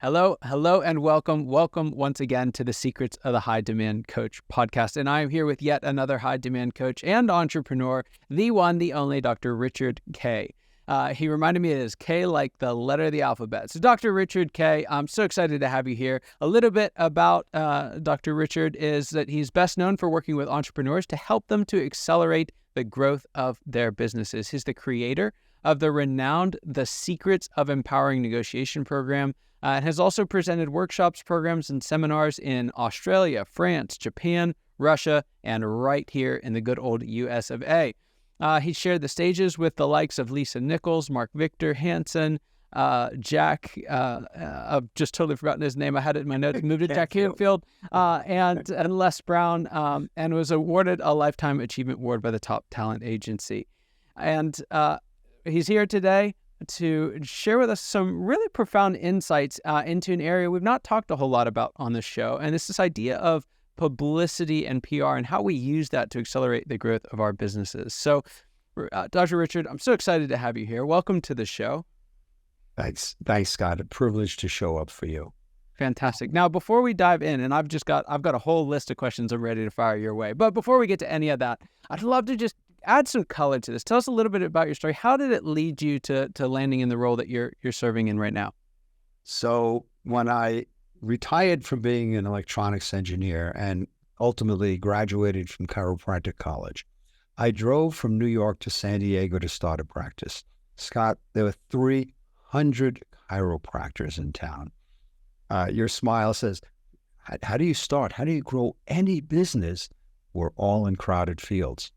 Hello, hello, and welcome. Welcome once again to the Secrets of the High Demand Coach podcast. And I am here with yet another high demand coach and entrepreneur, the one, the only Dr. Richard Kaye. He reminded me it is K like the letter of the alphabet. So Dr. Richard Kaye, I'm so excited to have you here. A little bit about Dr. Richard is that he's best known for working with entrepreneurs to help them to accelerate the growth of their businesses. He's the creator of the renowned The Secrets of Empowering Negotiation program, and has also presented workshops, programs, and seminars in Australia, France, Japan, Russia, and right here in the good old US of A. He shared the stages with the likes of Lisa Nichols, Victor Hansen, Jack, I've just totally forgotten his name. I had it in my notes. Moved to Jack Canfield, and Les Brown, and was awarded a Lifetime Achievement Award by the Top Talent Agency. And he's here today to share with us some really profound insights into an area we've not talked a whole lot about on this show, and it's this idea of publicity and PR and how we use that to accelerate the growth of our businesses. So, Dr. Richard, I'm so excited to have you here. Welcome to the show. Thanks, Scott. A privilege to show up for you. Fantastic. Now, before we dive in, and I've got a whole list of questions I'm ready to fire your way. But before we get to any of that, I'd love to just add some color to this. Tell us a little bit about your story. How did it lead you to landing in the role that you're serving in right now? So when I retired from being an electronics engineer and ultimately graduated from chiropractic college, I drove from New York to San Diego to start a practice. Scott, there were 300 chiropractors in town. Your smile says, how do you start? How do you grow any business? We're all in crowded fields.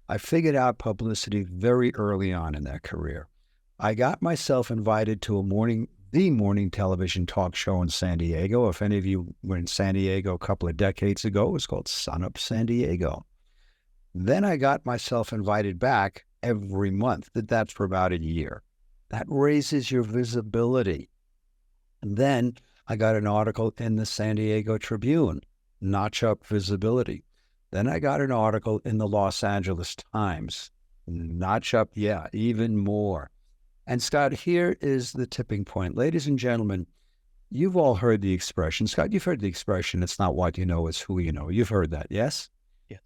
I figured out publicity very early on in that career. I got myself invited to the morning television talk show in San Diego. If any of you were in San Diego a couple of decades ago, it was called Sun Up San Diego. Then I got myself invited back every month. Did that for about a year. That raises your visibility. And then I got an article in the San Diego Tribune, notch up visibility. Then I got an article in the Los Angeles Times, notch up, even more. And Scott, here is the tipping point. Ladies and gentlemen, you've all heard the expression. Scott, you've heard the expression, it's not what you know, it's who you know. You've heard that, yes? Yeah.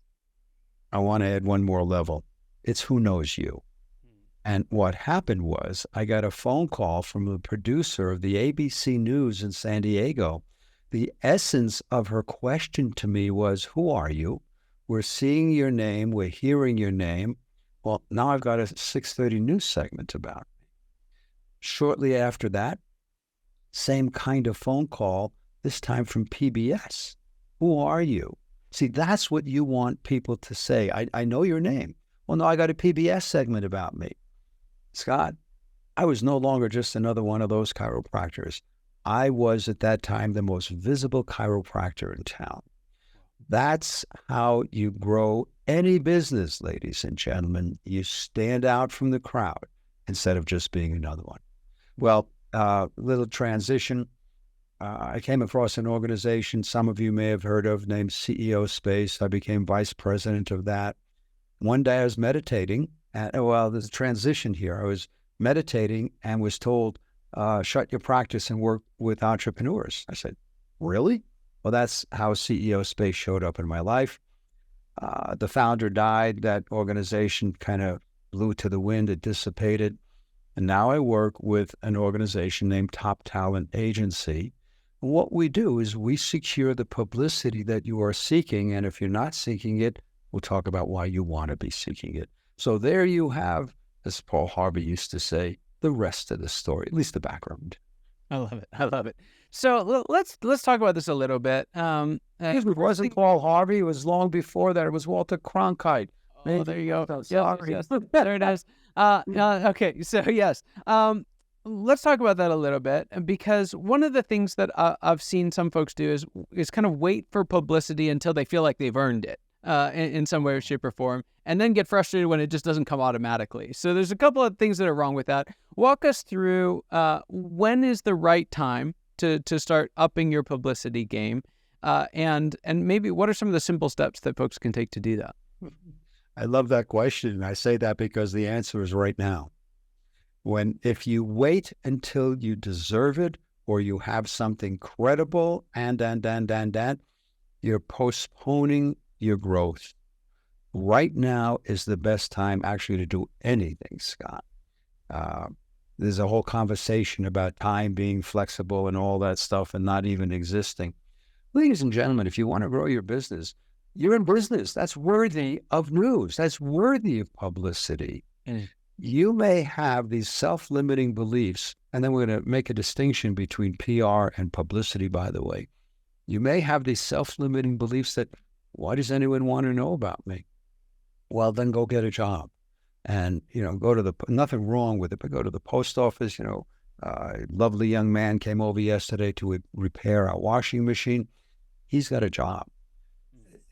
I want to add one more level. It's who knows you. And what happened was I got a phone call from the producer of the ABC News in San Diego. The essence of her question to me was, who are you? We're seeing your name. We're hearing your name. Well, now I've got a 6:30 news segment about it. Shortly after that, same kind of phone call, this time from PBS. Who are you? See, that's what you want people to say. I know your name. Well, no, I got a PBS segment about me. Scott, I was no longer just another one of those chiropractors. I was at that time the most visible chiropractor in town. That's how you grow any business, ladies and gentlemen. You stand out from the crowd instead of just being another one. Well, little transition. I came across an organization some of you may have heard of named CEO Space. I became vice president of that. One day I was meditating, there's a transition here. I was meditating and was told, shut your practice and work with entrepreneurs. I said, really? Well, that's how CEO Space showed up in my life. The founder died. That organization kind of blew to the wind. It dissipated. And now I work with an organization named Top Talent Agency. And what we do is we secure the publicity that you are seeking. And if you're not seeking it, we'll talk about why you want to be seeking it. So there you have, as Paul Harvey used to say, the rest of the story, at least the background. I love it. I love it. So let's talk about this a little bit. It wasn't Paul Harvey. It was long before that. It was Walter Cronkite. Oh, there you go. Yes. There it is. Okay, so yes. Let's talk about that a little bit, because one of the things that I've seen some folks do is kind of wait for publicity until they feel like they've earned it in some way, shape, or form, and then get frustrated when it just doesn't come automatically. So there's a couple of things that are wrong with that. Walk us through when is the right time to start upping your publicity game, and maybe what are some of the simple steps that folks can take to do that? I love that question, and I say that because the answer is right now. If you wait until you deserve it or you have something credible and, you're postponing your growth. Right now is the best time actually to do anything, Scott. There's a whole conversation about time being flexible and all that stuff and not even existing. Ladies and gentlemen, if you want to grow your business, you're in business. That's worthy of news. That's worthy of publicity. Mm. You may have these self-limiting beliefs, and then we're going to make a distinction between PR and publicity, by the way. You may have these self-limiting beliefs that, why does anyone want to know about me? Well, then go get a job. And, go to nothing wrong with it, but go to the post office. A lovely young man came over yesterday to repair our washing machine. He's got a job.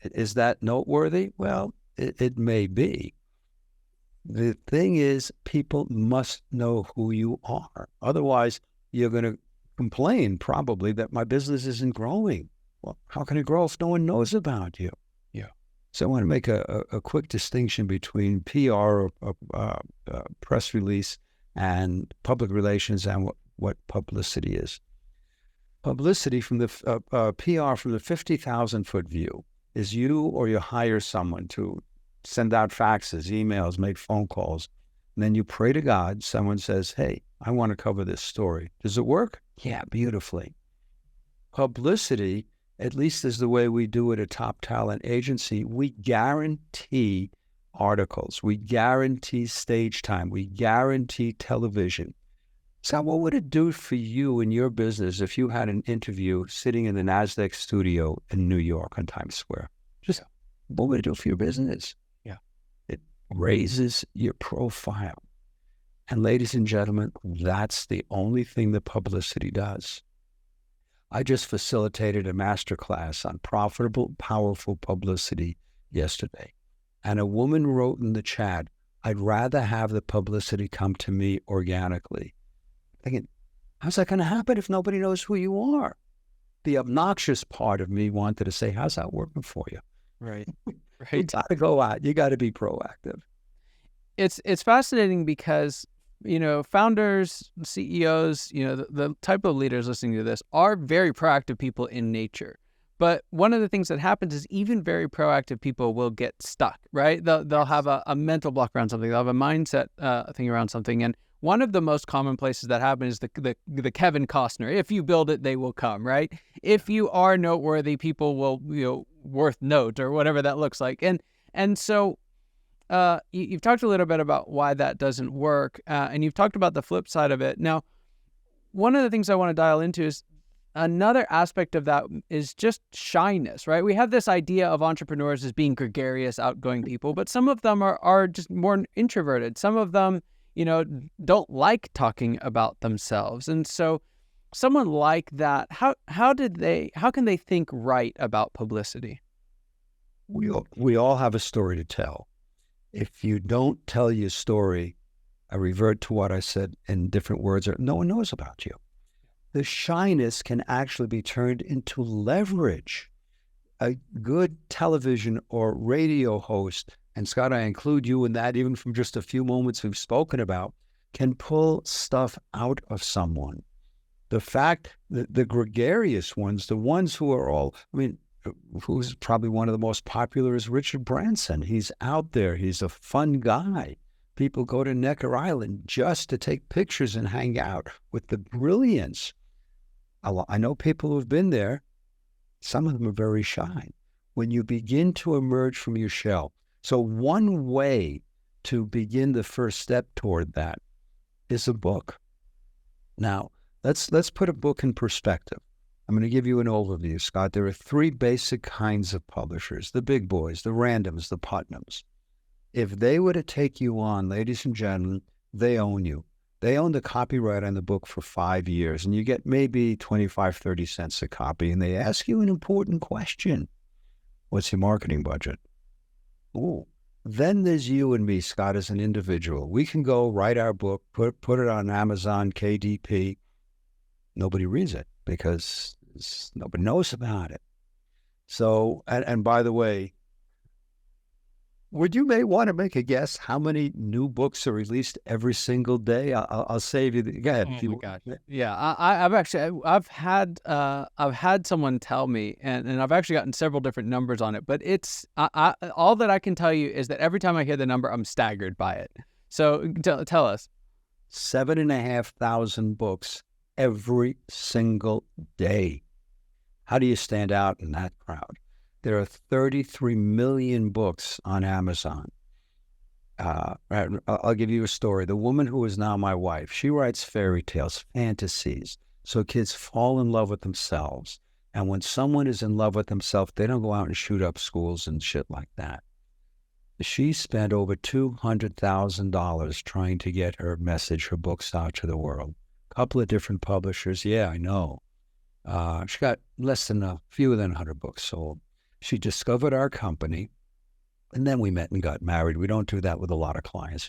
Is that noteworthy? Well, it may be. The thing is, people must know who you are. Otherwise, you're going to complain probably that my business isn't growing. Well, how can it grow if no one knows about you? Yeah. So I want to make a quick distinction between PR, or press release, and public relations, and what publicity is. Publicity from the PR from the 50,000-foot view is you or you hire someone to send out faxes, emails, make phone calls, and then you pray to God. Someone says, hey, I want to cover this story. Does it work? Yeah, beautifully. Publicity, at least is the way we do it at Top Talent Agency, we guarantee articles, we guarantee stage time, we guarantee television. Scott, what would it do for you in your business if you had an interview sitting in the NASDAQ studio in New York on Times Square? What would it do for your business? Yeah. It raises your profile. And ladies and gentlemen, that's the only thing that publicity does. I just facilitated a masterclass on profitable, powerful publicity yesterday. And a woman wrote in the chat, I'd rather have the publicity come to me organically. Thinking, how's that going to happen if nobody knows who you are? The obnoxious part of me wanted to say, how's that working for you? Right. You got to go out. You got to be proactive. It's fascinating because, founders, CEOs, the type of leaders listening to this are very proactive people in nature. But one of the things that happens is even very proactive people will get stuck, right? They'll have a mental block around something. They'll have a mindset thing around something. And one of the most common places that happen is the Kevin Costner. If you build it, they will come, right? If you are noteworthy, people will, worth note, or whatever that looks like. And so you've talked a little bit about why that doesn't work, and you've talked about the flip side of it. Now, one of the things I want to dial into is another aspect of that is just shyness, right? We have this idea of entrepreneurs as being gregarious, outgoing people, but some of them are just more introverted. Some of them, don't like talking about themselves. And so someone like that, how can they think right about publicity? We all have a story to tell. If you don't tell your story, I revert to what I said in different words, or no one knows about you. The shyness can actually be turned into leverage. A good television or radio host, and Scott, I include you in that, even from just a few moments we've spoken about, can pull stuff out of someone. The fact that the gregarious ones, the ones who are all, who's probably one of the most popular is Richard Branson. He's out there. He's a fun guy. People go to Necker Island just to take pictures and hang out with the brilliance. I know people who have been there. Some of them are very shy. When you begin to emerge from your shell. So one way to begin the first step toward that is a book. Now, let's put a book in perspective. I'm going to give you an overview, Scott. There are three basic kinds of publishers: the big boys, the Randoms, the Putnams. If they were to take you on, ladies and gentlemen, they own you. They own the copyright on the book for 5 years, and you get maybe 25, 30 cents a copy, and they ask you an important question. What's your marketing budget? Ooh. Then there's you and me, Scott, as an individual. We can go write our book, put it on Amazon, KDP. Nobody reads it because nobody knows about it. So, and by the way, Would you may want to make a guess how many new books are released every single day? I'll save you. Go ahead. Oh my gosh. Yeah, I've had someone tell me, and I've actually gotten several different numbers on it, but it's all that I can tell you is that every time I hear the number, I'm staggered by it. So tell us. 7,500 books every single day. How do you stand out in that crowd? There are 33 million books on Amazon. I'll give you a story. The woman who is now my wife, she writes fairy tales, fantasies, so kids fall in love with themselves. And when someone is in love with themselves, they don't go out and shoot up schools and shit like that. She spent over $200,000 trying to get her message, her books out to the world. A couple of different publishers. Yeah, I know. She got fewer than 100 books sold. She discovered our company, and then we met and got married. We don't do that with a lot of clients.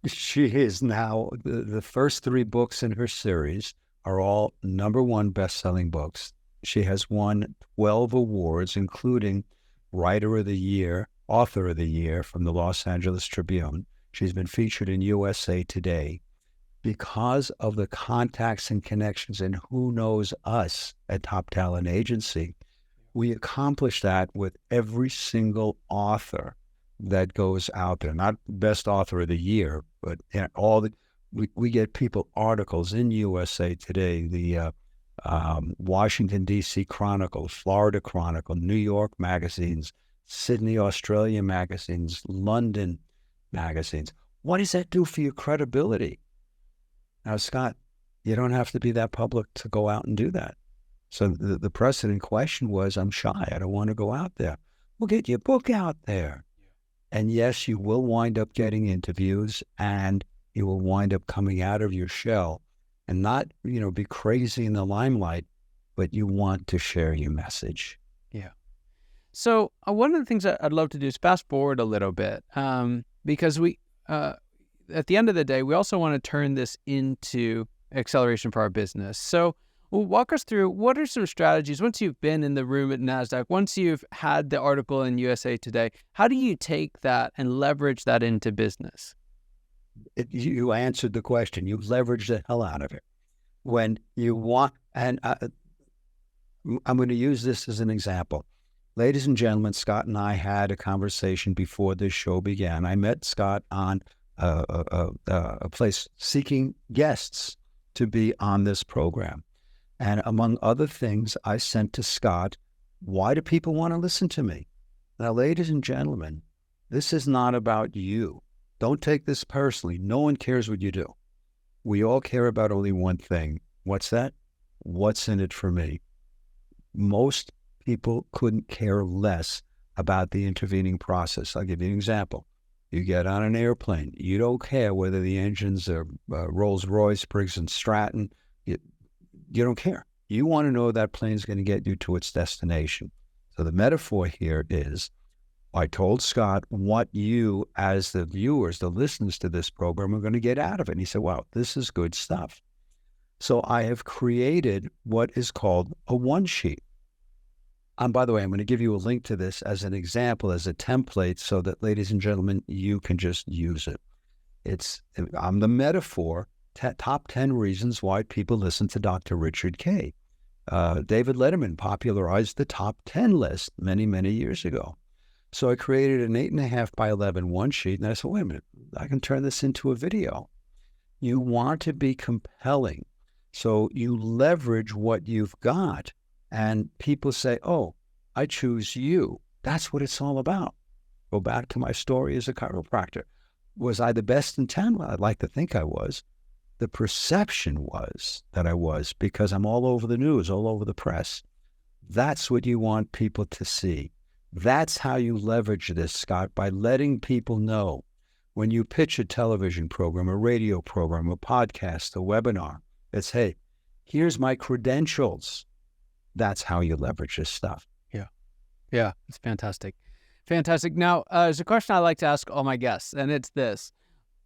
She is now, the first 3 books in her series are all #1 best-selling books. She has won 12 awards, including Writer of the Year, Author of the Year from the Los Angeles Tribune. She's been featured in USA Today. Because of the contacts and connections and who knows us at Top Talent Agency, we accomplish that with every single author that goes out there. Not best author of the year, but we get people articles in USA Today, the Washington, D.C. Chronicle, Florida Chronicle, New York magazines, Sydney, Australia magazines, London magazines. What does that do for your credibility? Now, Scott, you don't have to be that public to go out and do that. So the precedent question was, I'm shy. I don't want to go out there. Well, get your book out there. And yes, you will wind up getting interviews, and you will wind up coming out of your shell and not, be crazy in the limelight, but you want to share your message. Yeah. So one of the things I'd love to do is fast forward a little bit, because we, at the end of the day, we also want to turn this into acceleration for our business. So walk us through, what are some strategies once you've been in the room at NASDAQ, once you've had the article in USA Today, how do you take that and leverage that into business? You answered the question. You leverage the hell out of it. When you want, and I'm going to use this as an example. Ladies and gentlemen, Scott and I had a conversation before this show began. I met Scott on a place seeking guests to be on this program. And among other things, I sent to Scott, why do people want to listen to me? Now, ladies and gentlemen, this is not about you. Don't take this personally. No one cares what you do. We all care about only one thing. What's that? What's in it for me? Most people couldn't care less about the intervening process. I'll give you an example. You get on an airplane. You don't care whether the engines are Rolls-Royce, Briggs & Stratton. You don't care. You want to know that plane's going to get you to its destination. So the metaphor here is, I told Scott what you, as the viewers, the listeners to this program, are going to get out of it. And he said, wow, this is good stuff. So I have created what is called a one-sheet. And by the way, I'm going to give you a link to this as an example, as a template, so that, ladies and gentlemen, you can just use it. I'm the metaphor, top 10 reasons why people listen to Dr. Richard Kaye. David Letterman popularized the top 10 list many, many years ago. So I created an 8.5 by 11 one sheet, and I said, wait a minute, I can turn this into a video. You want to be compelling. So you leverage what you've got, and people say, oh, I choose you. That's what it's all about. Go back to my story as a chiropractor. Was I the best in town? Well, I'd like to think I was. The perception was that I was, because I'm all over the news, all over the press. That's what you want people to see. That's how you leverage this, Scott, by letting people know when you pitch a television program, a radio program, a podcast, a webinar. It's, hey, here's my credentials. That's how you leverage this stuff. Yeah, it's fantastic. Fantastic. Now, there's a question I like to ask all my guests, and it's this.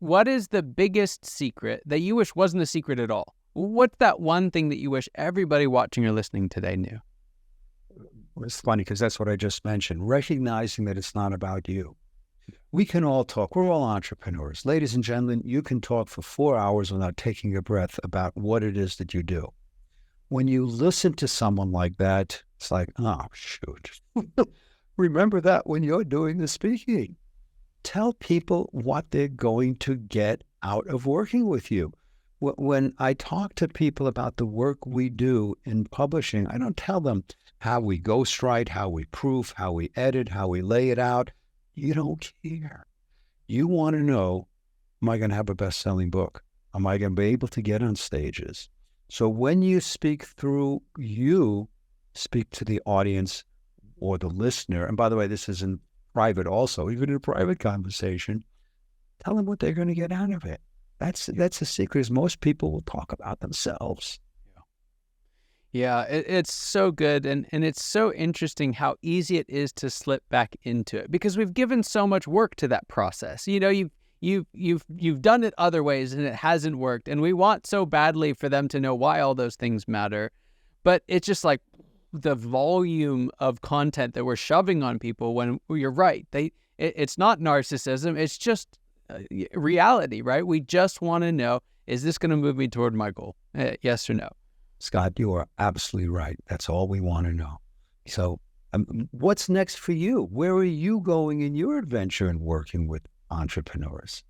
What is the biggest secret that you wish wasn't a secret at all? What's that one thing that you wish everybody watching or listening today knew? It's funny because that's what I just mentioned, recognizing that it's not about you. We can all talk. We're all entrepreneurs. Ladies and gentlemen, you can talk for 4 hours without taking a breath about what it is that you do. When you listen to someone like that, it's like, oh, shoot. Remember that when you're doing the speaking. Tell people what they're going to get out of working with you. When I talk to people about the work we do in publishing, I don't tell them how we ghostwrite, how we proof, how we edit, how we lay it out. You don't care. You want to know, am I going to have a best-selling book? Am I going to be able to get on stages? So when you speak through, you speak to the audience or the listener. And by the way, this is in private also, even in a private conversation. Tell them what they're going to get out of it. That's the secret, is most people will talk about themselves. Yeah, it's so good, and it's so interesting how easy it is to slip back into it, because we've given so much work to that process. You know, you've done it other ways and it hasn't worked, and we want so badly for them to know why all those things matter. But it's just like the volume of content that we're shoving on people, when you're right, it's not narcissism, it's just reality, right? We just want to know, is this going to move me toward my goal? Yes or no? Scott, you are absolutely right. That's all we want to know. So what's next for you? Where are you going in your adventure in working with entrepreneurs?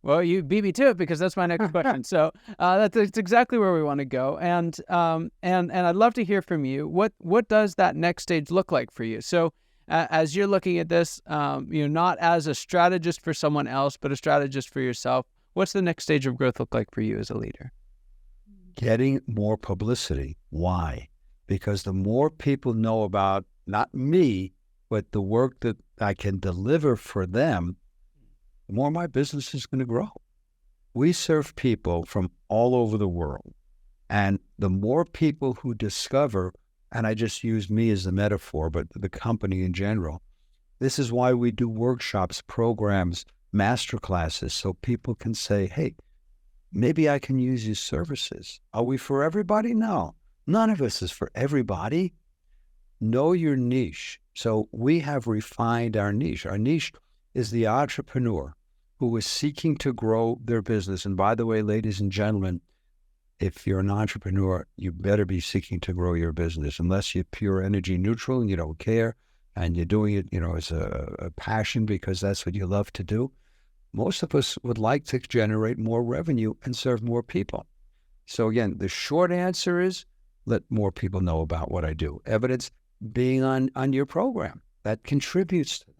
Well, you beat me to it, because that's my next question. So that's exactly where we want to go. And I'd love to hear from you. What does that next stage look like for you? So as you're looking at this, not as a strategist for someone else, but a strategist for yourself, what's the next stage of growth look like for you as a leader? Getting more publicity. Why? Because the more people know about not me, but the work that I can deliver for them, the more my business is going to grow. We serve people from all over the world. And the more people who discover, and I just use me as the metaphor, but the company in general, this is why we do workshops, programs, master classes, so people can say, hey, maybe I can use your services. Are we for everybody? No. None of us is for everybody. Know your niche. So we have refined our niche. Our niche is the entrepreneur who is seeking to grow their business. And by the way, ladies and gentlemen, if you're an entrepreneur, you better be seeking to grow your business. Unless you're pure energy neutral and you don't care and you're doing it, as a passion because that's what you love to do. Most of us would like to generate more revenue and serve more people. So again, the short answer is let more people know about what I do. Evidence being on your program, that contributes to that.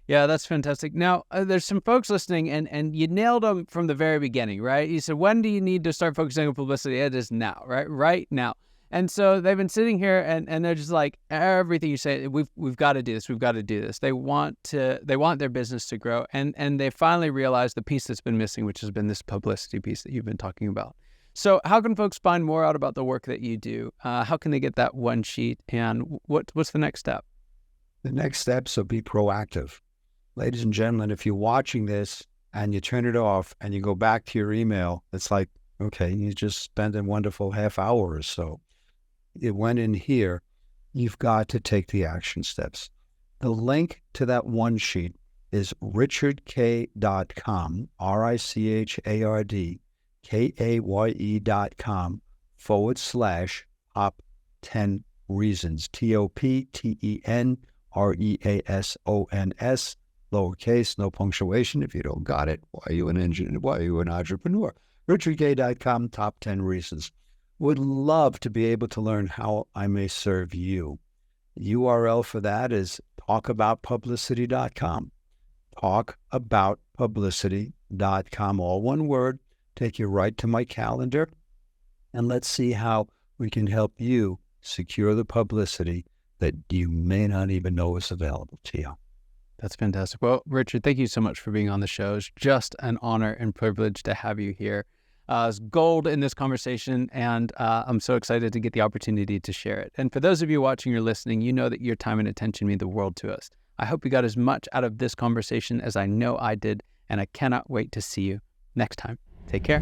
Yeah, that's fantastic. Now, there's some folks listening, and you nailed them from the very beginning, right? You said, when do you need to start focusing on publicity? It is now, right? Right now. And so they've been sitting here and they're just like, everything you say, we've got to do this. We've got to do this. They want their business to grow. And they finally realized the piece that's been missing, which has been this publicity piece that you've been talking about. So how can folks find more out about the work that you do? How can they get that one sheet? And what's the next step? The next step, so be proactive. Ladies and gentlemen, if you're watching this and you turn it off and you go back to your email, it's like, okay, you just spent a wonderful half hour or so. It went in here. You've got to take the action steps. The link to that one sheet is richardkaye.com, RICHARDKAYE.com/top 10 reasons, TOPTENREASONS, lowercase, no punctuation. If you don't got it, why are you an engineer? Why are you an entrepreneur? richardkaye.com, top 10 reasons. Would love to be able to learn how I may serve you. The URL for that is talkaboutpublicity.com. Talkaboutpublicity.com, all one word. Take you right to my calendar, and let's see how we can help you secure the publicity that you may not even know is available to you. That's fantastic. Well, Richard, thank you so much for being on the show. It's just an honor and privilege to have you here. It's gold in this conversation, and I'm so excited to get the opportunity to share it. And for those of you watching or listening, you know that your time and attention mean the world to us. I hope you got as much out of this conversation as I know I did, and I cannot wait to see you next time. Take care.